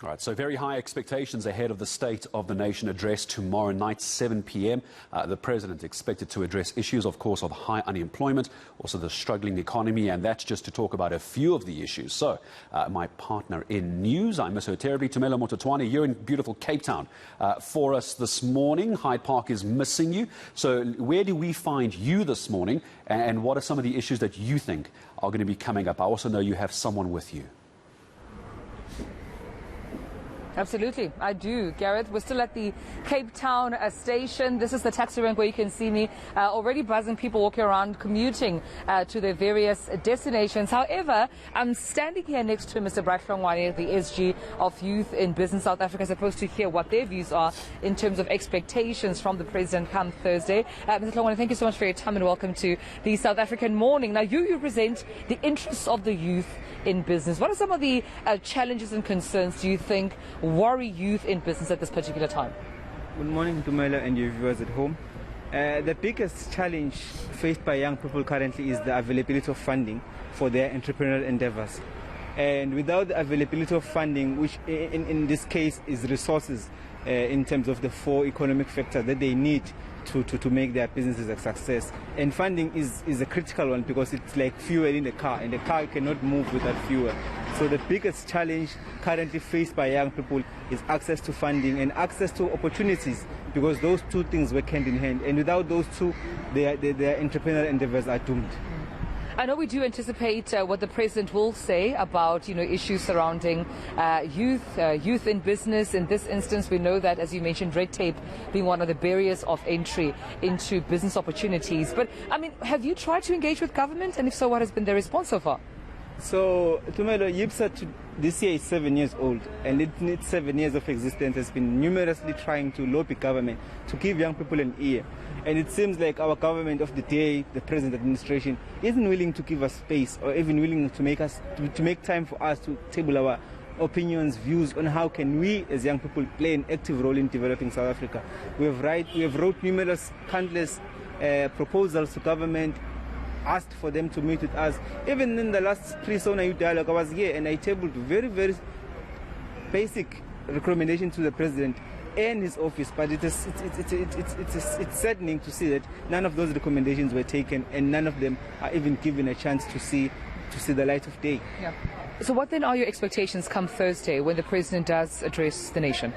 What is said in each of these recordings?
All right, so very high expectations ahead of the State of the Nation address tomorrow night, 7 p.m. The President expected to address issues, of course, of high unemployment, also the struggling economy, and that's just to talk about a few of the issues. So, my partner in news, I miss her terribly, Tumelo Mototwane, you're in beautiful Cape Town for us this morning. Hyde Park is missing you. So, where do we find you this morning, and what are some of the issues that you think are going to be coming up? I also know you have someone with you. Absolutely, I do, Gareth. We're still at the Cape Town station. This is the taxi rank where you can see me already buzzing, people walking around, commuting to their various destinations. However, I'm standing here next to Mr. Hlongwane, the SG of Youth in Business South Africa, supposed to hear what their views are in terms of expectations from the President come Thursday. Mr. Hlongwane, thank you so much for your time and welcome to the South African Morning. Now, you represent the interests of the youth in business. What are some of the challenges and concerns do you think worry youth in business at this particular time? Good morning, Tumelo, and your viewers at home. The biggest challenge faced by young people currently is the availability of funding for their entrepreneurial endeavors. And without the availability of funding, which in this case is resources in terms of the 4 economic factors that they need to make their businesses a success. And funding is a critical one because it's like fuel in the car, and the car cannot move without fuel. So the biggest challenge currently faced by young people is access to funding and access to opportunities, because those two things work hand in hand. And without those two, their entrepreneurial endeavors are doomed. I know we do anticipate what the President will say about, issues surrounding youth in business. In this instance, we know that, as you mentioned, red tape being one of the barriers of entry into business opportunities. But, have you tried to engage with government? And if so, what has been their response so far? So, Tumelo, YIPSA this year is 7 years old, and in its 7 years of existence has been numerously trying to lobby government to give young people an ear. And it seems like our government of the day, the present administration, isn't willing to give us space, or even willing to make time for us to table our opinions, views on how can we as young people play an active role in developing South Africa. We have wrote numerous, countless proposals to government, asked for them to meet with us. Even in the last pre-SONA youth dialogue, I was here and I tabled very, very basic recommendations to the President and his office, but it's saddening to see that none of those recommendations were taken, and none of them are even given a chance to see the light of day. Yeah. So what then are your expectations come Thursday when the President does address the nation?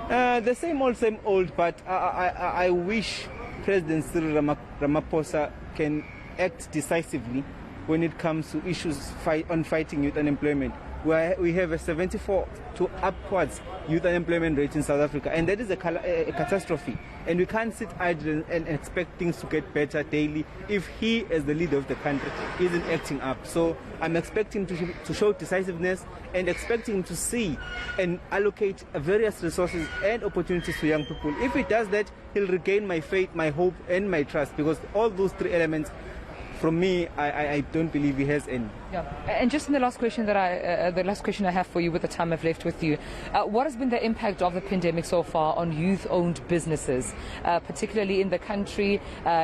The same old, but I wish President Cyril Ramaphosa can act decisively when it comes to issues on fighting youth unemployment. We have a 74 to upwards youth unemployment rate in South Africa, and that is a catastrophe. And we can't sit idle and expect things to get better daily if he, as the leader of the country, isn't acting up. So I'm expecting him to show decisiveness, and expecting him to see and allocate various resources and opportunities to young people. If he does that, he'll regain my faith, my hope, and my trust, because all those 3 elements, from me, I don't believe he has any. Yeah. And just in the last question I have for you with the time I've left with you, what has been the impact of the pandemic so far on youth-owned businesses, particularly in the country,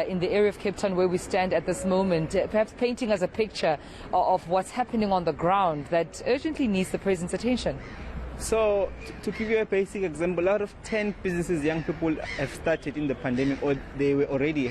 in the area of Cape Town where we stand at this moment, perhaps painting us a picture of what's happening on the ground that urgently needs the President's attention? So, to give you a basic example, out of 10 businesses young people have started in the pandemic, or they already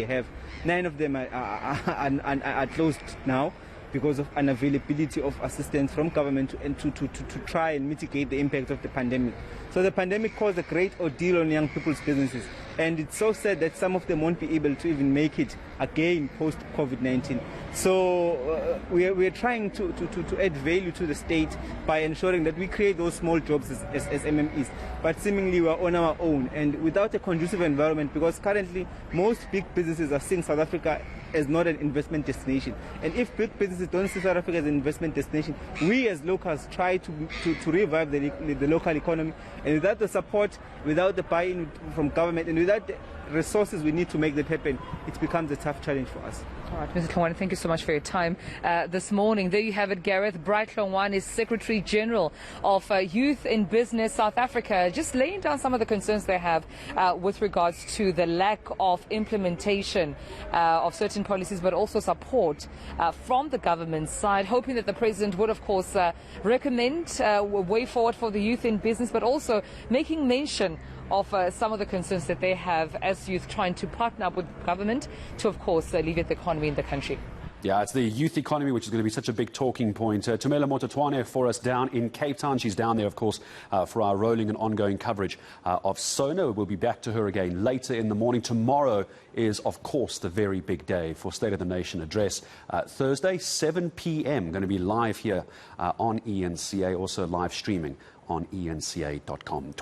have, 9 of them are closed now because of unavailability of assistance from government to try and mitigate the impact of the pandemic. So the pandemic caused a great ordeal on young people's businesses, and it's so sad that some of them won't be able to even make it again post-COVID-19. So we're trying to add value to the state by ensuring that we create those small jobs as MMEs, but seemingly we're on our own and without a conducive environment, because currently most big businesses are seeing South Africa as not an investment destination. And if big businesses don't see South Africa as an investment destination, we as locals try to revive the local economy. And without the support, without the buy-in from government, and without the resources we need to make that happen, it becomes a tough challenge for us. All right, Mr. Hlongwane, thank you so much for your time this morning. There you have it, Gareth. Bright Hlongwane is Secretary General of Youth in Business South Africa, just laying down some of the concerns they have with regards to the lack of implementation of certain policies, but also support from the government side, hoping that the President would, of course, recommend a way forward for the youth in business, but also making mention of some of the concerns that they have as youth, trying to partner up with government to, of course, alleviate the economy in the country. Yeah, it's the youth economy which is going to be such a big talking point. Tumela Mototwane for us down in Cape Town. She's down there, of course, for our rolling and ongoing coverage of SONA. We'll be back to her again later in the morning. Tomorrow is, of course, the very big day for State of the Nation address. Thursday, 7 p.m, going to be live here on eNCA, also live streaming on eNCA.com.